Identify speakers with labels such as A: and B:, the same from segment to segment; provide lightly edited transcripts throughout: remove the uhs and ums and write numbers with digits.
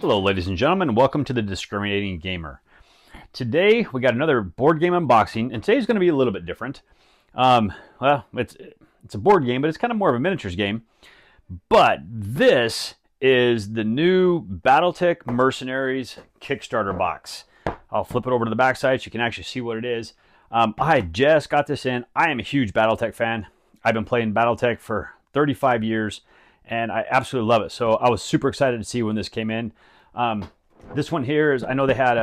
A: Hello ladies and gentlemen, welcome to the Discriminating Gamer. Today we got another board game unboxing, and today's going to be a little bit different. Well, it's a board game, but it's kind of more of a miniatures game. But this is the new Battletech Mercenaries Kickstarter box. I'll flip it over to the back side so you can actually see what it is. I just got this in. I am a huge Battletech fan. I've been playing Battletech for 35 years. And I absolutely love it. So I was super excited to see when this came in. This one here is, I know they had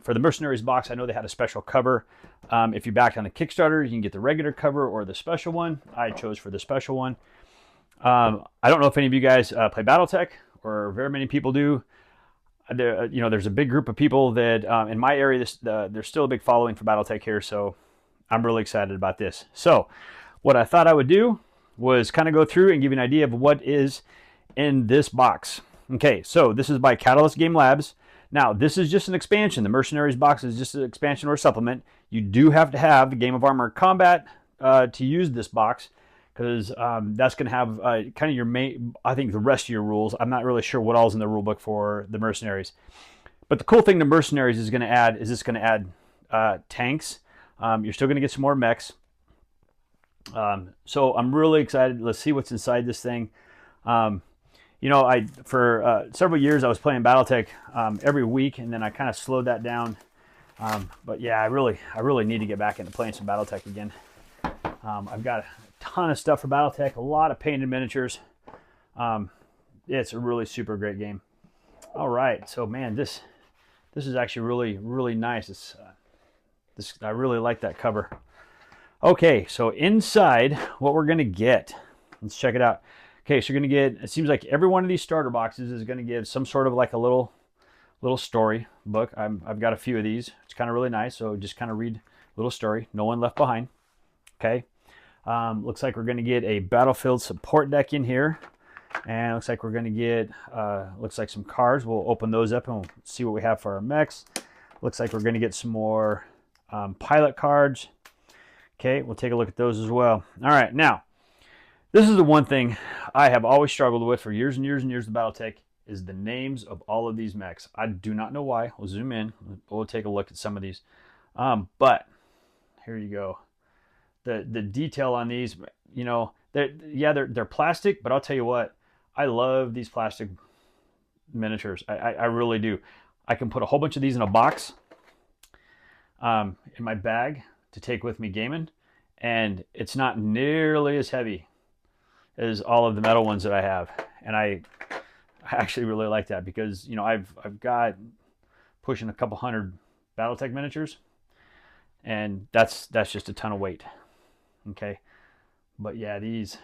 A: for the Mercenaries box, I know they had a special cover. If you back on the Kickstarter, you can get the regular cover or the special one. I chose for the special one. I don't know if any of you guys play Battletech, or very many people do. There's a big group of people that in my area, there's still a big following for Battletech here. So I'm really excited about this. So what I thought I would do was kind of go through and give you an idea of what is in this box. Okay, so this is by Catalyst Game Labs. Now, this is just an expansion. The Mercenaries box is just an expansion or a supplement. You do have to have the Game of Armored Combat to use this box, because that's going to have kind of your main, I think, the rest of your rules. I'm not really sure what all's in the rule book for the Mercenaries. But the cool thing the Mercenaries is going to add is it's going to add tanks. You're still going to get some more mechs. So I'm really excited. Let's see what's inside this thing. For several years I was playing Battletech every week, and then I kind of slowed that down. But yeah, I really need to get back into playing some Battletech again. I've got a ton of stuff for Battletech, a lot of painted miniatures. It's a really super great game. All right, so man, this is actually really nice. I really like that cover. Okay, so inside, what we're going to get, let's check it out. Okay, so you're going to get, it seems like every one of these starter boxes is going to give some sort of like a little story book. I've got a few of these. It's kind of really nice, so just kind of read a little story. No one left behind. Okay, looks like we're going to get a battlefield support deck in here. And looks like we're going to get, looks like some cards. We'll open those up and we'll see what we have for our mechs. Looks like we're going to get some more pilot cards. Okay, we'll take a look at those as well. All right, now, this is the one thing I have always struggled with for years and years and years of Battletech, is the names of all of these mechs. I do not know why. We'll zoom in. We'll take a look at some of these. But here you go. The detail on these, they're plastic, but I'll tell you what, I love these plastic miniatures. I really do. I can put a whole bunch of these in a box in my bag to take with me gaming, and it's not nearly as heavy as all of the metal ones that I have. And I actually really like that, because I've got pushing a couple hundred Battletech miniatures, and that's just a ton of weight. Okay, but yeah, these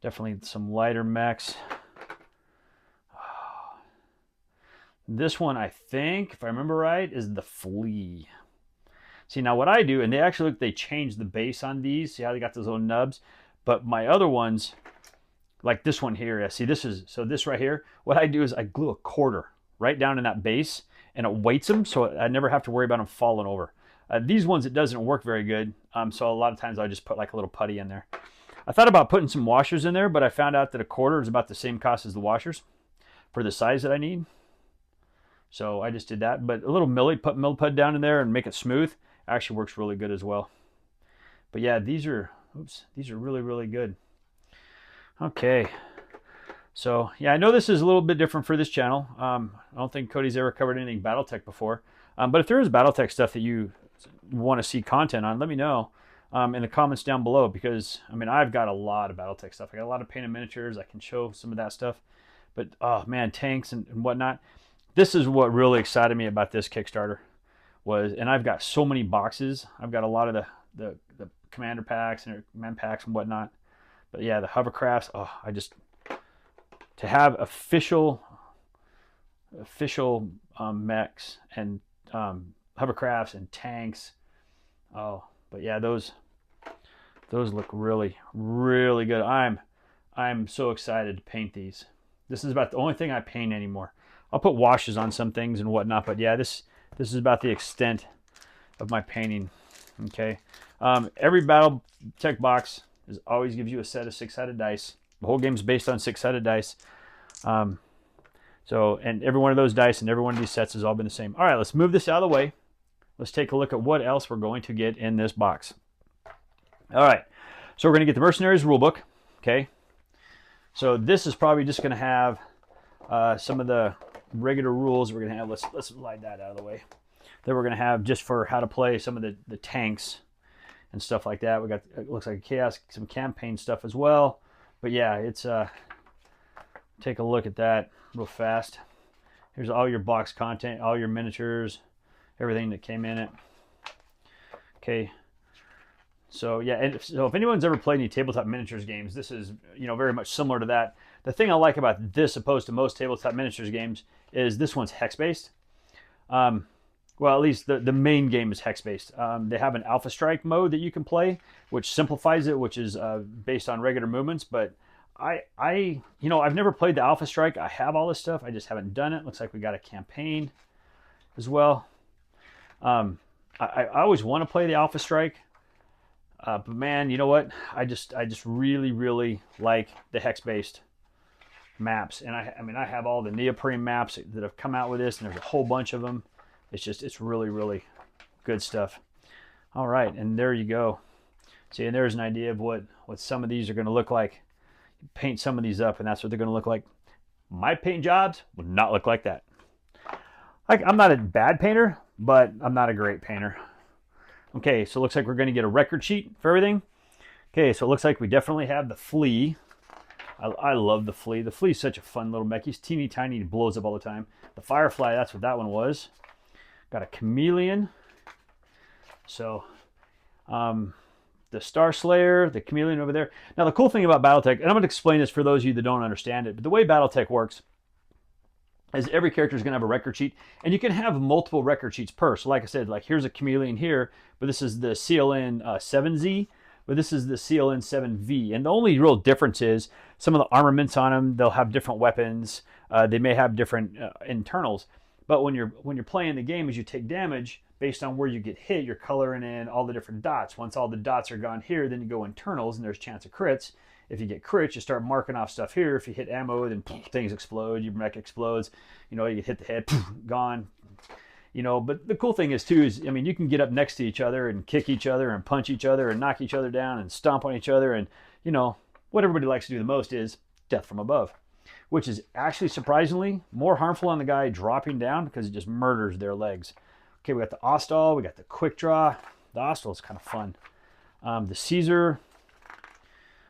A: definitely some lighter mechs. This one, I think, if I remember right, is the Flea. See, now what I do, and they changed the base on these. See how they got those little nubs? But my other ones, like this one here, see, this right here, what I do is I glue a quarter right down in that base, and it weights them, so I never have to worry about them falling over. These ones, it doesn't work very good, so a lot of times I just put like a little putty in there. I thought about putting some washers in there, but I found out that a quarter is about the same cost as the washers for the size that I need. So I just did that. But a little milliput down in there and make it smooth actually works really good as well. But yeah, these are really good. Okay, so yeah, I know this is a little bit different for this channel. I don't think Cody's ever covered anything Battletech before, but if there is Battletech stuff that you want to see content on, let me know in the comments down below, because I've got a lot of Battletech stuff. I got a lot of painted miniatures. I can show some of that stuff, but oh man, tanks and whatnot. This is what really excited me about this Kickstarter and I've got so many boxes. I've got a lot of the commander packs and command packs and whatnot. But yeah, the hovercrafts. Oh, to have official mechs and hovercrafts and tanks. Oh, but yeah, those look really good. I'm so excited to paint these. This is about the only thing I paint anymore. I'll put washes on some things and whatnot, but yeah, this is about the extent of my painting. Okay, every Battletech box always gives you a set of 6-sided dice. The whole game's based on 6-sided dice. So, and every one of those dice and every one of these sets has all been the same. All right, let's move this out of the way. Let's take a look at what else we're going to get in this box. All right, so we're going to get the Mercenaries Rulebook. Okay, so this is probably just going to have some of the regular rules we're going to have. Let's slide that out of the way. That we're going to have just for how to play some of the tanks and stuff like that. We got, it looks like chaos, some campaign stuff as well. But yeah, it's take a look at that real fast. Here's all your box content, all your miniatures, everything that came in it. Okay. So yeah, and so if anyone's ever played any tabletop miniatures games, this is, you know, very much similar to that. The thing I like about this, opposed to most tabletop miniatures games, is this one's hex based. Well, at least the main game is hex based. They have an Alpha Strike mode that you can play, which simplifies it, which is based on regular movements. But you know, I've never played the Alpha Strike. I have all this stuff. I just haven't done it. Looks like we got a campaign as well. I always want to play the Alpha Strike. But man, you know what? I just really like the hex-based maps, and I mean I have all the neoprene maps that have come out with this, and there's a whole bunch of them. It's really good stuff. All right, and there you go. See, and there's an idea of what some of these are going to look like. Paint some of these up, and that's what they're going to look like. My paint jobs would not look like that. Like, I'm not a bad painter, but I'm not a great painter. Okay, so it looks like we're going to get a record sheet for everything. Okay, so it looks like we definitely have the flea. I love the flea. The flea is such a fun little mech. He's teeny tiny. He blows up all the time. The firefly, that's what that one was. Got a chameleon. So, the Star Slayer, the chameleon over there. Now, the cool thing about Battletech, and I'm going to explain this for those of you that don't understand it, but the way Battletech works is every character is going to have a record sheet, and you can have multiple record sheets per. So like I said, like here's a chameleon here, but this is the CLN 7Z, but this is the CLN 7V. And the only real difference is some of the armaments on them, they'll have different weapons. They may have different internals. But when you're playing the game, as you take damage, based on where you get hit, you're coloring in all the different dots. Once all the dots are gone here, then you go internals, and there's chance of crits. If you get crits, you start marking off stuff here. If you hit ammo, then things explode. Your mech explodes. You know, you get hit the head, gone. You know, but the cool thing is, too, is, I mean, you can get up next to each other and kick each other and punch each other and knock each other down and stomp on each other. And, you know, what everybody likes to do the most is death from above, which is actually surprisingly more harmful on the guy dropping down because it just murders their legs. Okay, we got the Ostal. We got the Quick Draw. The Ostal is kind of fun. The Caesar.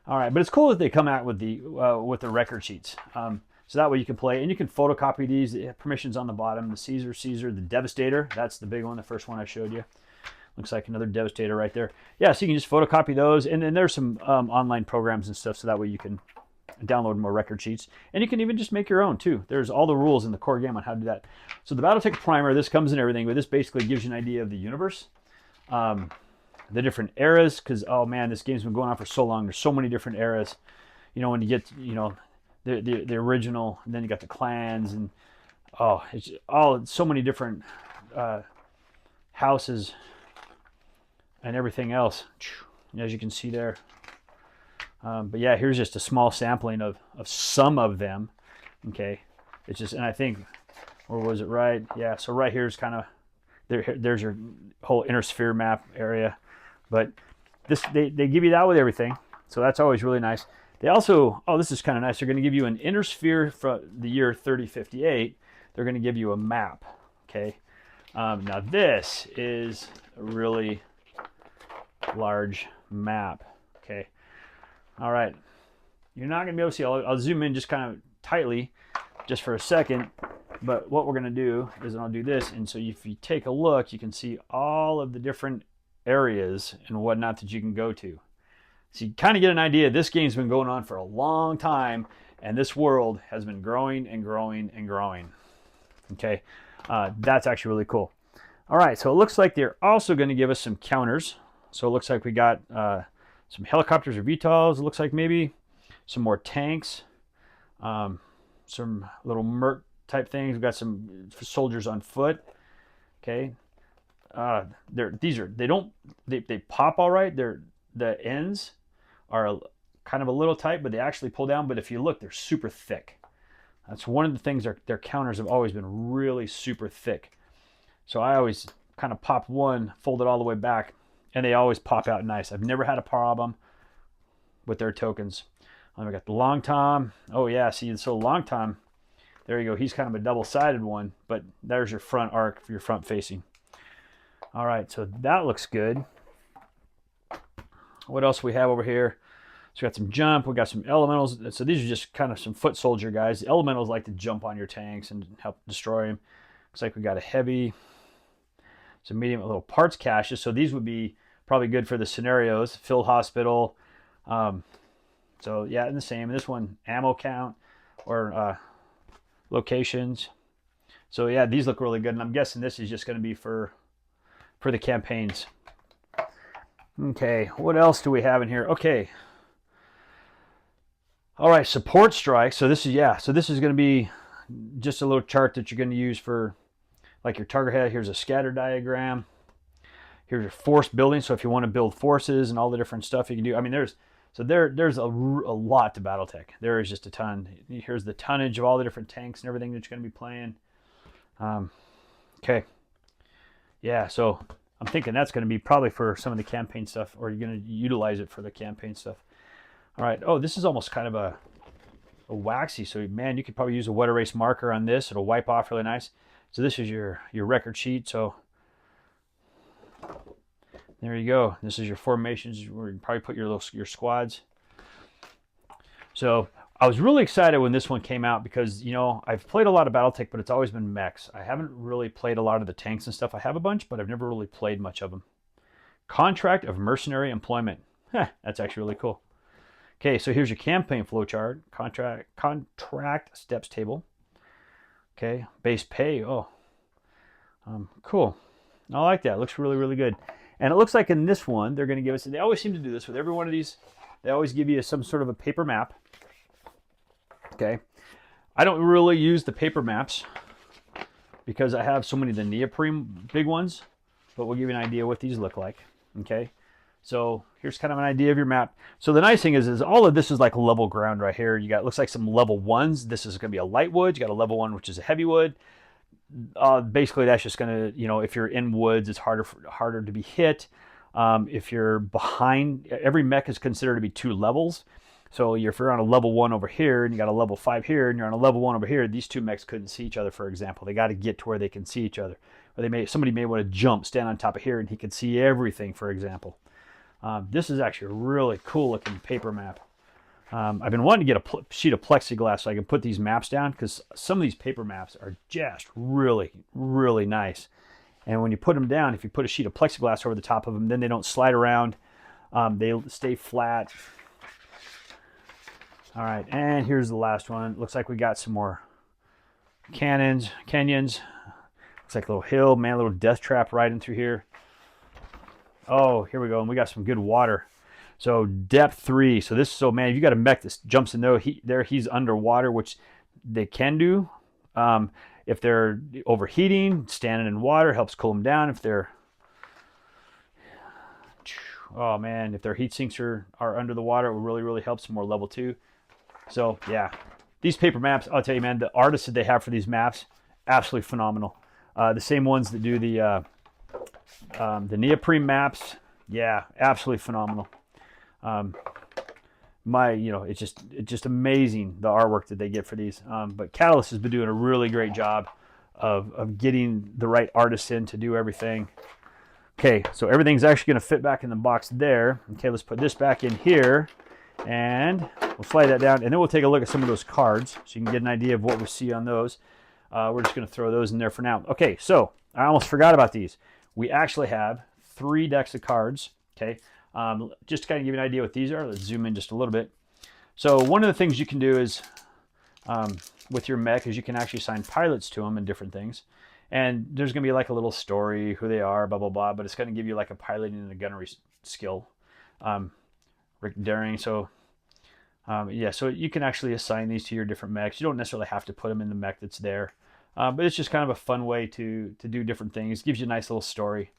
A: All right, but it's cool that they come out with the record sheets, so that way you can play and you can photocopy these. They have permissions on the bottom. The Caesar, the Devastator. That's the big one, the first one I showed you. Looks like another Devastator right there. Yeah, so you can just photocopy those, and then there's some online programs and stuff, so that way you can download more record sheets, and you can even just make your own too. There's all the rules in the core game on how to do that. So the Battletech Primer, this comes in everything, but this basically gives you an idea of the universe. The different eras, because oh man, this game's been going on for so long. There's so many different eras. You know, when you get, you know, the original, and then you got the clans, and oh, it's all so many different houses and everything else, as you can see there. But yeah, here's just a small sampling of some of them. Okay, it's just, and I think, or was it right? Yeah, so right here is kind of there's your whole inner sphere map area. But this, they give you that with everything, so that's always really nice. They also, oh, this is kind of nice. They're going to give you an inner sphere for the year 3058. They're going to give you a map. Okay, now this is a really large map. Okay, all right. You're not going to be able to see. I'll zoom in just kind of tightly, just for a second. But what we're going to do is I'll do this, and so if you take a look, you can see all of the different areas and whatnot that you can go to. So you kind of get an idea. This game's been going on for a long time, and this world has been growing and growing and growing. Okay, that's actually really cool. All right, so it looks like they're also going to give us some counters. So it looks like we got some helicopters or VTOLs. It looks like maybe some more tanks, some little Merc type things. We've got some soldiers on foot. Okay. They pop all right. The ends are kind of a little tight, but they actually pull down. But if you look, they're super thick. That's one of the things, their counters have always been really super thick. So I always kind of pop one, fold it all the way back, and they always pop out nice. I've never had a problem with their tokens. I got the Long Tom. Oh yeah, see, so Long Tom, there you go. He's kind of a double-sided one, but there's your front arc for your front facing. All right, so that looks good. What else we have over here? So we got some jump, we got some elementals. So these are just kind of some foot soldier guys. The elementals like to jump on your tanks and help destroy them. Looks like we got a heavy, some medium, little parts caches. So these would be probably good for the scenarios, field hospital. So yeah, and the same. This one, ammo count or locations. So yeah, these look really good, and I'm guessing this is just going to be for the campaigns. Okay, what else do we have in here? Okay. All right, support strike. So this is, yeah, so this is going to be just a little chart that you're going to use for like your target head. Here's a scatter diagram. Here's your force building. So if you want to build forces and all the different stuff you can do. I mean, there's a lot to Battletech. There is just a ton. Here's the tonnage of all the different tanks and everything that you're going to be playing. Okay. Yeah, so I'm thinking that's going to be probably for some of the campaign stuff, or you're going to utilize it for the campaign stuff. All right. Oh, this is almost kind of a waxy. So, man, you could probably use a wet erase marker on this. It'll wipe off really nice. So this is your record sheet. So there you go. This is your formations where you probably put your squads. So I was really excited when this one came out because, you know, I've played a lot of Battletech, but it's always been mechs. I haven't really played a lot of the tanks and stuff. I have a bunch, but I've never really played much of them. Contract of mercenary employment. That's actually really cool. Okay, so here's your campaign flowchart, contract steps table. Okay, base pay. Oh, cool. I like that. It looks really, really good. And it looks like in this one, they're going to give us, they always seem to do this with every one of these, they always give you some sort of a paper map. Okay, I don't really use the paper maps because I have so many of the neoprene big ones, but we'll give you an idea what these look like. Okay. So here's kind of an idea of your map. So the nice thing is all of this is like level ground right here. You got, looks like some level ones. This is going to be a light wood. You got a level one, which is a heavy wood. Basically, that's just going to, you know, if you're in woods, it's harder to be hit. If you're behind, every mech is considered to be 2 levels. So if you're on a level 1 over here and you got a level 5 here and you're on a level 1 over here, these 2 mechs couldn't see each other, for example. They got to get to where they can see each other. Or somebody may want to jump, stand on top of here, and he could see everything, for example. This is actually a really cool looking paper map. I've been wanting to get a sheet of plexiglass so I can put these maps down because some of these paper maps are just really, really nice. And when you put them down, if you put a sheet of plexiglass over the top of them, then they don't slide around. They stay flat. All right, and here's the last one. Looks like we got some more canyons. Looks like a little hill, man, a little death trap riding through here. Oh, here we go, and we got some good water. So depth 3. So man, if you got a mech that jumps in there, he's underwater, which they can do. If they're overheating, standing in water helps cool them down. If they're, oh man, if their heat sinks are under the water, it will really, really help. Some more level 2. So yeah, these paper maps, I'll tell you, man, the artists that they have for these maps, absolutely phenomenal. The same ones that do the neoprene maps, yeah, absolutely phenomenal. It's just amazing the artwork that they get for these. But Catalyst has been doing a really great job of getting the right artists in to do everything. Okay, so everything's actually going to fit back in the box there. Okay, let's put this back in here, and we'll slide that down, and then we'll take a look at some of those cards so you can get an idea of what we see on those. We're just going to throw those in there for now. Okay, so I almost forgot about these. We actually have 3 decks of cards. Okay, just to kind of give you an idea what these are, let's zoom in just a little bit. So one of the things you can do is with your mech is you can actually assign pilots to them and different things. And there's going to be like a little story, who they are, blah, blah, blah, but it's going to give you like a piloting and a gunnery skill. Rick Daring, so yeah, so you can actually assign these to your different mechs. You don't necessarily have to put them in the mech that's there. But it's just kind of a fun way to do different things. It gives you a nice little story.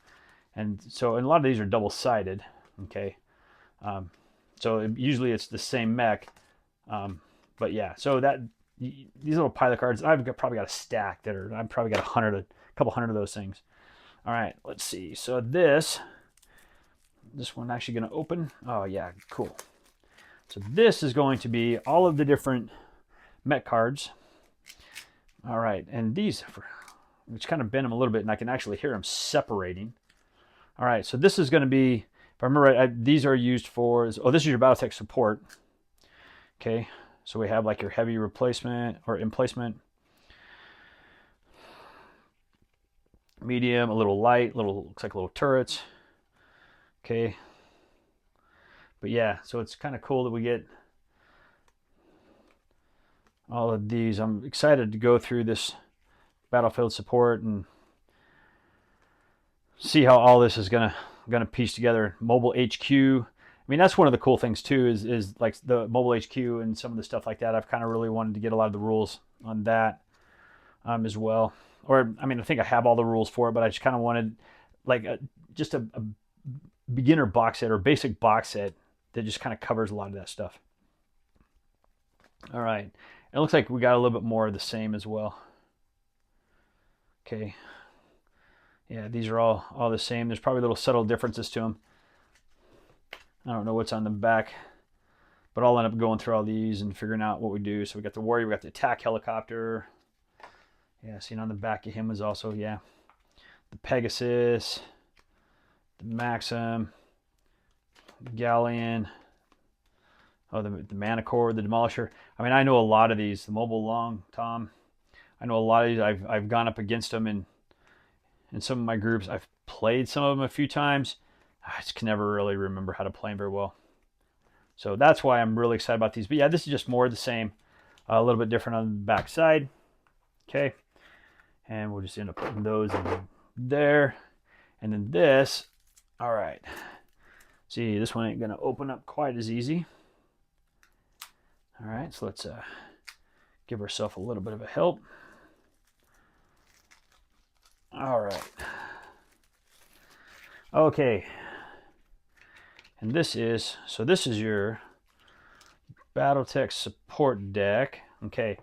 A: And a lot of these are double-sided, okay? So usually it's the same mech. But yeah, so these little pilot cards, probably got a stack that are, I've probably got a couple hundred of those things. All right, let's see. So this one actually going to open. Oh yeah, cool. So this is going to be all of the different Met cards. All right, and these, which kind of bend them a little bit, and I can actually hear them separating. All right, so this is going to be, if I remember right, these are used for, this is your Battletech support. Okay, so we have like your heavy replacement or emplacement, medium, a little light, looks like little turrets. Okay, but yeah, so it's kind of cool that we get all of these. I'm excited to go through this battlefield support and see how all this is gonna piece together. Mobile HQ. I mean, that's one of the cool things too, is like the mobile HQ and some of the stuff like that. I've kind of really wanted to get a lot of the rules on that as well. Or I mean, I think I have all the rules for it, but I just kind of wanted like just a beginner box set or basic box set that just kind of covers a lot of that stuff. All right, it looks like we got a little bit more of the same as well. Okay, yeah, these are all the same. There's probably little subtle differences to them. I don't know what's on the back, but I'll end up going through all these and figuring out what we do. So we got the Warrior, we got the attack helicopter. Yeah, seen on the back of him was also, yeah, the Pegasus, the Maxim, the Galleon, oh, the Manicore, the Demolisher. I mean, I know a lot of these. The Mobile Long Tom. I know a lot of these. I've gone up against them in some of my groups. I've played some of them a few times. I just can never really remember how to play them very well. So that's why I'm really excited about these. But yeah, this is just more of the same. A little bit different on the back side. Okay. And we'll just end up putting those in there. And then this. All right. See, this one ain't going to open up quite as easy. All right. So let's give ourselves a little bit of a help. All right. Okay. And this is your Battletech support deck. Okay.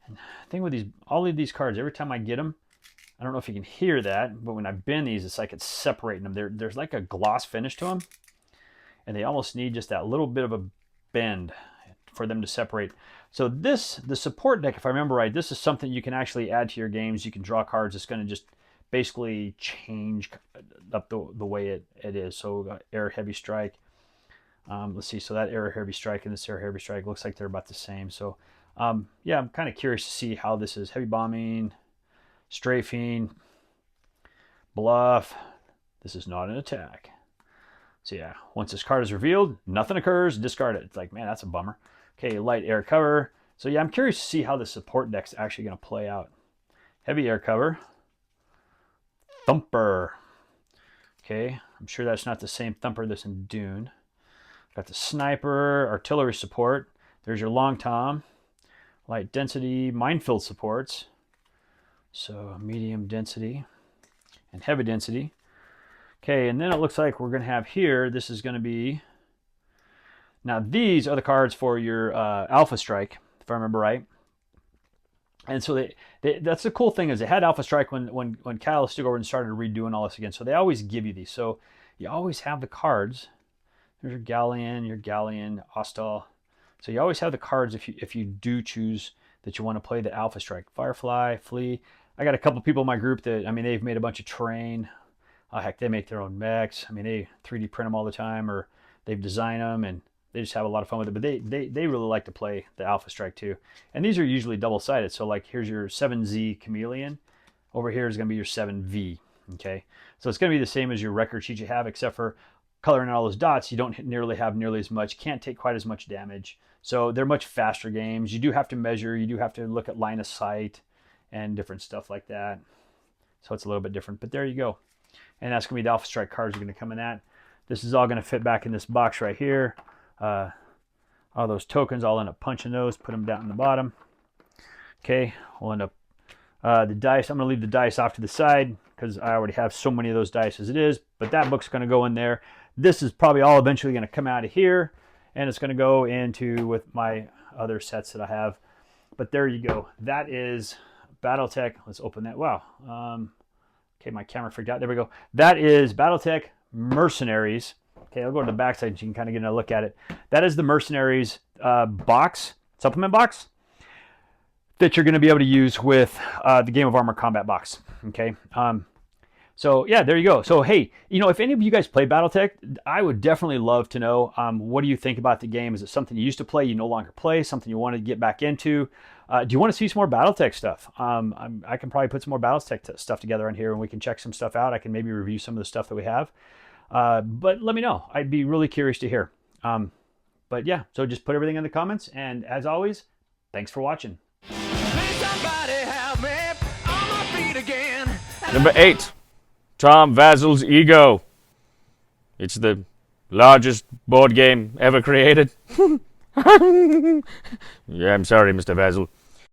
A: And the thing with all of these cards, every time I get them, I don't know if you can hear that, but when I bend these, it's like it's separating them. There's like a gloss finish to them, and they almost need just that little bit of a bend for them to separate. So the support deck, if I remember right, this is something you can actually add to your games. You can draw cards. It's going to just basically change up the way it is. So air heavy strike. Let's see. So that air heavy strike and this air heavy strike looks like they're about the same. So yeah, I'm kind of curious to see how this is. Heavy bombing, strafing, bluff. This is not an attack. So yeah, once this card is revealed, nothing occurs. Discard it. It's like, man, that's a bummer. Okay, light air cover. So yeah, I'm curious to see how the support deck's actually going to play out. Heavy air cover. Thumper. Okay, I'm sure that's not the same Thumper that's in Dune. Got the sniper, artillery support. There's your long tom. Light density, minefield supports. So medium density and heavy density. Okay, and then it looks like we're going to have here, this is going to be, now these are the cards for your Alpha Strike, if I remember right. And so that's the cool thing is they had Alpha Strike when Catalyst took over and started redoing all this again. So they always give you these. So you always have the cards. There's your Galleon, Ostal. So you always have the cards if you do choose that you want to play the Alpha Strike. Firefly, Flea. I got a couple people in my group that, I mean, they've made a bunch of terrain. Heck, they make their own mechs. I mean, they 3D print them all the time, or they've designed them, and they just have a lot of fun with it. But they really like to play the Alpha Strike too. And these are usually double-sided. So like here's your 7Z Chameleon. Over here is going to be your 7V. Okay, so it's going to be the same as your record sheet you have, except for coloring all those dots. You don't have nearly as much. Can't take quite as much damage. So they're much faster games. You do have to measure. You do have to look at line of sight and different stuff like that. So it's a little bit different. But there you go. And that's going to be the Alpha Strike cards are going to come in that. This is all going to fit back in this box right here. All those tokens, I'll end up punching those, put them down in the bottom. Okay, we'll end up the dice. I'm going to leave the dice off to the side because I already have so many of those dice as it is. But that book's going to go in there. This is probably all eventually going to come out of here, and it's going to go into with my other sets that I have. But there you go. That is Battletech. Let's open that. Wow. Okay, my camera freaked out. There we go. That is Battletech Mercenaries. Okay, I'll go to the back side so you can kind of get a look at it. That is the Mercenaries box, supplement box, that you're going to be able to use with the Game of Armor Combat box. Okay. So yeah, there you go. So hey, you know, if any of you guys play Battletech, I would definitely love to know what do you think about the game. Is it something you used to play, you no longer play, something you want to get back into? Do you want to see some more Battletech stuff? I can probably put some more Battletech stuff together on here, and we can check some stuff out. I can maybe review some of the stuff that we have. But let me know. I'd be really curious to hear. But yeah, so just put everything in the comments. And as always, thanks for watching.
B: Number 8, Tom Vazel's Ego. It's the largest board game ever created. Yeah, I'm sorry, Mr. Vazel.